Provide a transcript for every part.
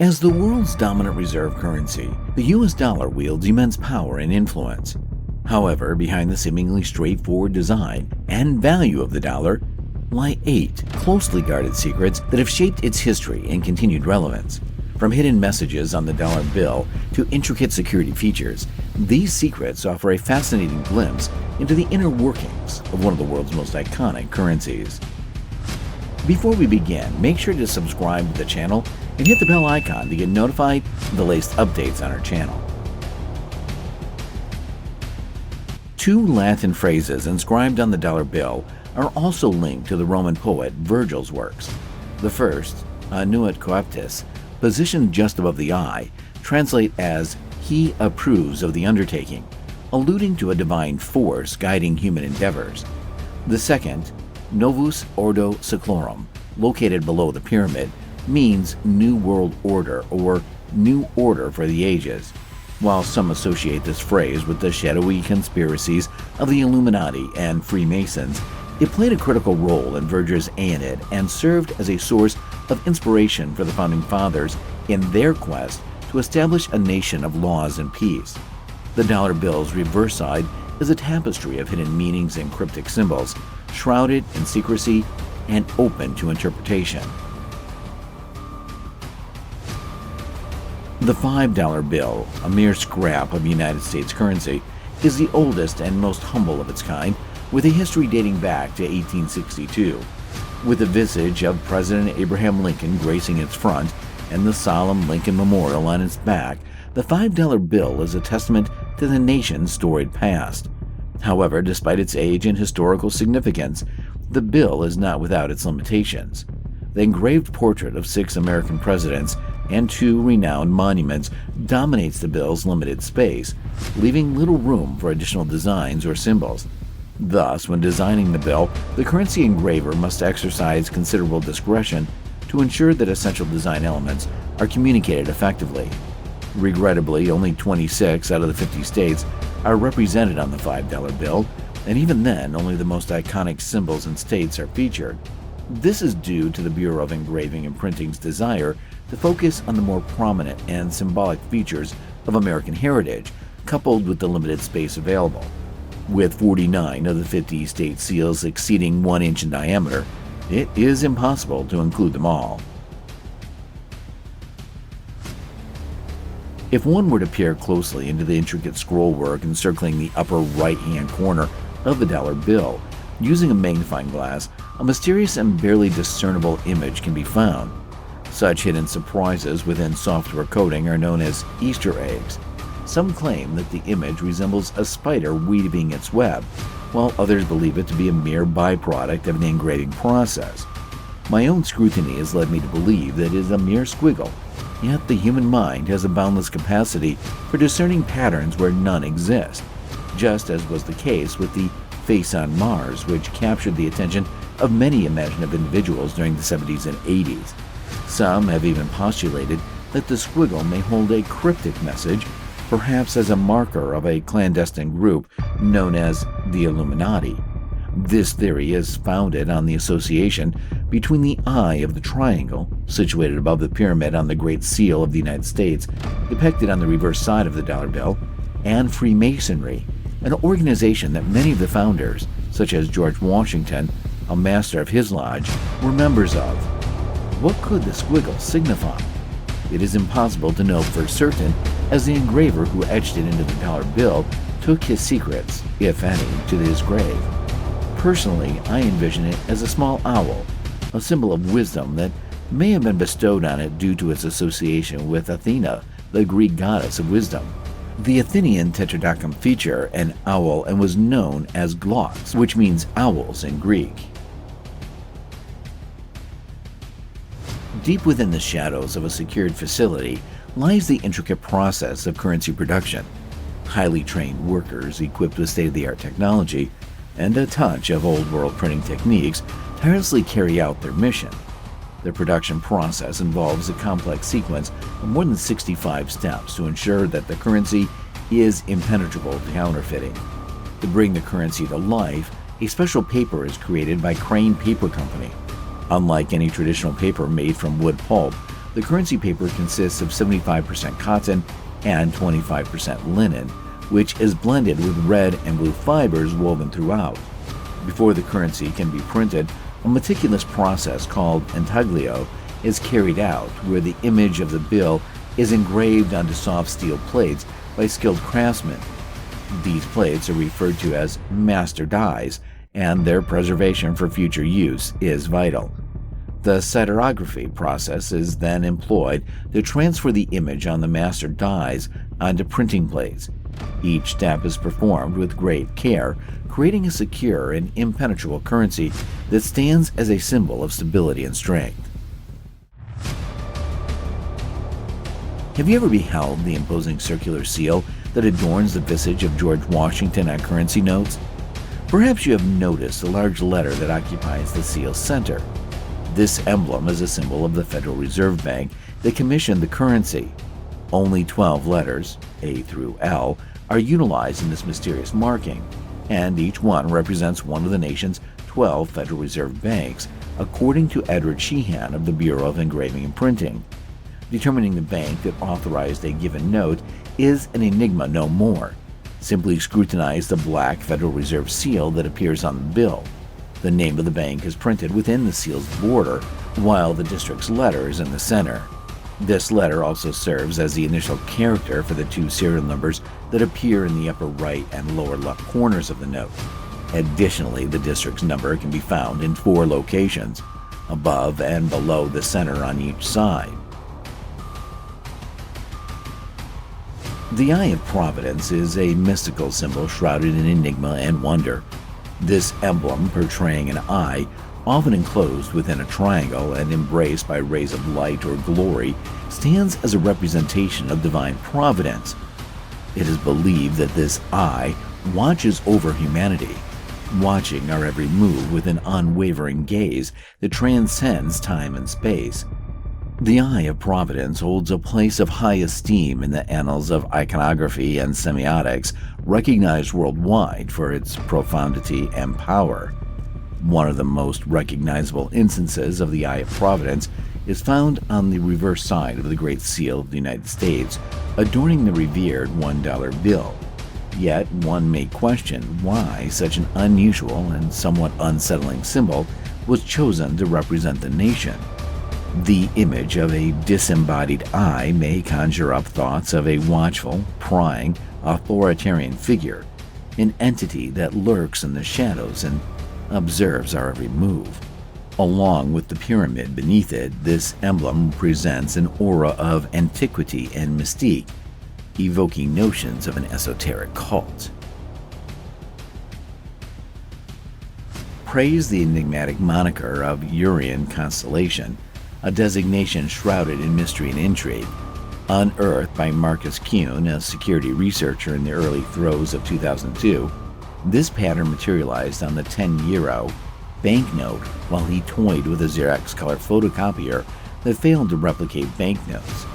As the world's dominant reserve currency, the US dollar wields immense power and influence. However, behind the seemingly straightforward design and value of the dollar lie 8 closely guarded secrets that have shaped its history and continued relevance. From hidden messages on the dollar bill to intricate security features, these secrets offer a fascinating glimpse into the inner workings of one of the world's most iconic currencies. Before we begin, make sure to subscribe to the channel and hit the bell icon to get notified of the latest updates on our channel. 2 Latin phrases inscribed on the dollar bill are also linked to the Roman poet Virgil's works. The first, annuit coeptis, positioned just above the eye, translate as "he approves of the undertaking," alluding to a divine force guiding human endeavors. The second, novus ordo seclorum, located below the pyramid, means New World Order or New Order for the Ages. While some associate this phrase with the shadowy conspiracies of the Illuminati and Freemasons, it played a critical role in Virgil's Aeneid and served as a source of inspiration for the Founding Fathers in their quest to establish a nation of laws and peace. The dollar bill's reverse side is a tapestry of hidden meanings and cryptic symbols, shrouded in secrecy and open to interpretation. The $5 bill, a mere scrap of United States currency, is the oldest and most humble of its kind, with a history dating back to 1862. With the visage of President Abraham Lincoln gracing its front and the solemn Lincoln Memorial on its back, the $5 bill is a testament to the nation's storied past. However, despite its age and historical significance, the bill is not without its limitations. The engraved portrait of 6 American presidents and 2 renowned monuments dominates the bill's limited space, leaving little room for additional designs or symbols. Thus, when designing the bill, the currency engraver must exercise considerable discretion to ensure that essential design elements are communicated effectively. Regrettably, only 26 out of the 50 states are represented on the $5 bill, and even then, only the most iconic symbols and states are featured. This is due to the Bureau of Engraving and Printing's desire to focus on the more prominent and symbolic features of American heritage, coupled with the limited space available. With 49 of the 50 state seals exceeding 1 inch in diameter, it is impossible to include them all. If one were to peer closely into the intricate scrollwork encircling the upper right-hand corner of the dollar bill, using a magnifying glass, a mysterious and barely discernible image can be found. Such hidden surprises within software coding are known as Easter eggs. Some claim that the image resembles a spider weaving its web, while others believe it to be a mere byproduct of an engraving process. My own scrutiny has led me to believe that it is a mere squiggle, yet the human mind has a boundless capacity for discerning patterns where none exist, just as was the case with the face on Mars, which captured the attention of many imaginative individuals during the 70s and 80s. Some have even postulated that the squiggle may hold a cryptic message, perhaps as a marker of a clandestine group known as the Illuminati. This theory is founded on the association between the eye of the triangle, situated above the pyramid on the Great Seal of the United States, depicted on the reverse side of the dollar bill, and Freemasonry, an organization that many of the founders, such as George Washington, a master of his lodge, were members of. What could the squiggle signify? It is impossible to know for certain, as the engraver who etched it into the dollar bill took his secrets, if any, to his grave. Personally, I envision it as a small owl, a symbol of wisdom that may have been bestowed on it due to its association with Athena, the Greek goddess of wisdom. The Athenian tetradrachm featured an owl and was known as glaucs, which means owls in Greek. Deep within the shadows of a secured facility lies the intricate process of currency production. Highly trained workers equipped with state-of-the-art technology and a touch of old-world printing techniques tirelessly carry out their mission. The production process involves a complex sequence of more than 65 steps to ensure that the currency is impenetrable to counterfeiting. To bring the currency to life, a special paper is created by Crane Paper Company. Unlike any traditional paper made from wood pulp, The currency paper consists of 75% cotton and 25% linen, which is blended with red and blue fibers woven throughout. Before the currency can be printed, a meticulous process called intaglio is carried out, where the image of the bill is engraved onto soft steel plates by skilled craftsmen. These plates are referred to as master dies, and their preservation for future use is vital. The cytarography process is then employed to transfer the image on the master dies onto printing plates. Each step is performed with great care, creating a secure and impenetrable currency that stands as a symbol of stability and strength. Have you ever beheld the imposing circular seal that adorns the visage of George Washington on currency notes? Perhaps you have noticed the large letter that occupies the seal's center. This emblem is a symbol of the Federal Reserve Bank that commissioned the currency. Only 12 letters, A through L, are utilized in this mysterious marking, and each one represents one of the nation's 12 Federal Reserve banks, according to Edward Sheehan of the Bureau of Engraving and Printing. Determining the bank that authorized a given note is an enigma no more. Simply scrutinize the black Federal Reserve seal that appears on the bill. The name of the bank is printed within the seal's border, while the district's letter is in the center. This letter also serves as the initial character for the two serial numbers that appear in the upper right and lower left corners of the note. Additionally, the district's number can be found in 4 locations, above and below the center on each side. The Eye of Providence is a mystical symbol shrouded in enigma and wonder. This emblem, portraying an eye, often enclosed within a triangle and embraced by rays of light or glory, stands as a representation of divine providence. It is believed that this eye watches over humanity, watching our every move with an unwavering gaze that transcends time and space. The Eye of Providence holds a place of high esteem in the annals of iconography and semiotics, recognized worldwide for its profundity and power. One of the most recognizable instances of the Eye of Providence is found on the reverse side of the Great Seal of the United States, adorning the revered $1 bill. Yet one may question why such an unusual and somewhat unsettling symbol was chosen to represent the nation. The image of a disembodied eye may conjure up thoughts of a watchful, prying, authoritarian figure, an entity that lurks in the shadows and observes our every move. Along with the pyramid beneath it, this emblem presents an aura of antiquity and mystique, evoking notions of an esoteric cult. Praise the enigmatic moniker of Urian constellation, a designation shrouded in mystery and intrigue. Unearthed by Marcus Kuhn, a security researcher in the early throes of 2002, this pattern materialized on the 10 euro banknote while he toyed with a Xerox color photocopier that failed to replicate banknotes.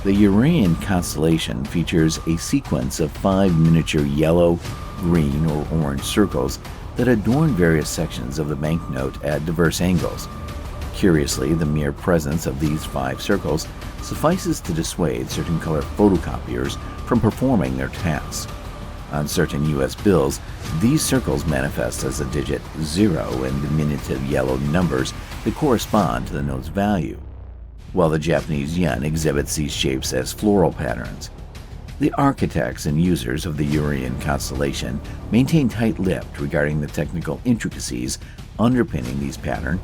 The Urian constellation features a sequence of 5 miniature yellow, green, or orange circles that adorn various sections of the banknote at diverse angles. Curiously, the mere presence of these 5 circles suffices to dissuade certain color photocopiers from performing their tasks. On certain U.S. bills, these circles manifest as a digit 0 and diminutive yellow numbers that correspond to the note's value, while the Japanese yen exhibits these shapes as floral patterns. The architects and users of the Urian constellation maintain tight-lipped regarding the technical intricacies underpinning these patterns.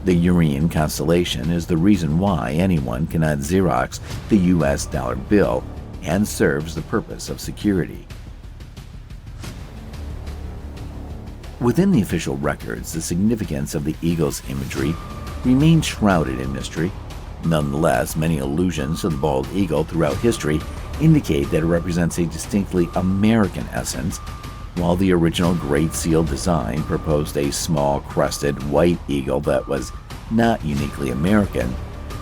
The Urian constellation is the reason why anyone cannot Xerox the U.S. dollar bill and serves the purpose of security. Within the official records, the significance of the eagle's imagery remains shrouded in mystery. Nonetheless, many allusions to the bald eagle throughout history indicate that it represents a distinctly American essence. While the original Great Seal design proposed a small crested white eagle that was not uniquely American,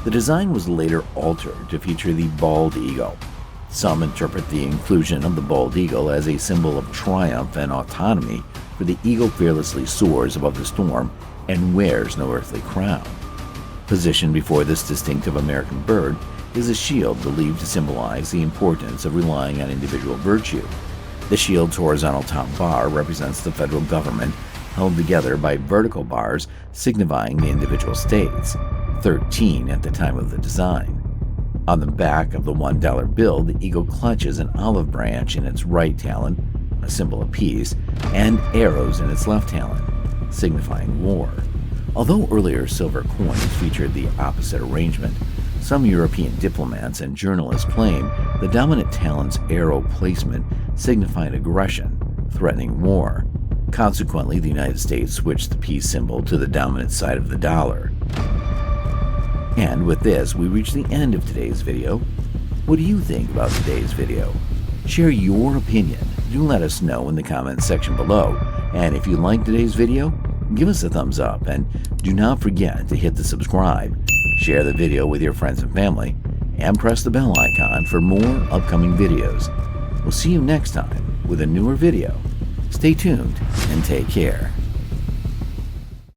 the design was later altered to feature the bald eagle. Some interpret the inclusion of the bald eagle as a symbol of triumph and autonomy, for the eagle fearlessly soars above the storm and wears no earthly crown. Positioned before this distinctive American bird is a shield believed to symbolize the importance of relying on individual virtue. The shield's horizontal top bar represents the federal government, held together by vertical bars signifying the individual states, 13 at the time of the design. On the back of the $1 bill, the eagle clutches an olive branch in its right talon, a symbol of peace, and arrows in its left talon, signifying war. Although earlier silver coins featured the opposite arrangement, some European diplomats and journalists claim the dominant talon's arrow placement signified aggression, threatening war. Consequently, the United States switched the peace symbol to the dominant side of the dollar. And with this, we reach the end of today's video. What do you think about today's video? Share your opinion. Do let us know in the comments section below. And if you liked today's video, give us a thumbs up, and do not forget to hit the subscribe, share the video with your friends and family, and press the bell icon for more upcoming videos. We'll see you next time with a newer video. Stay tuned and take care.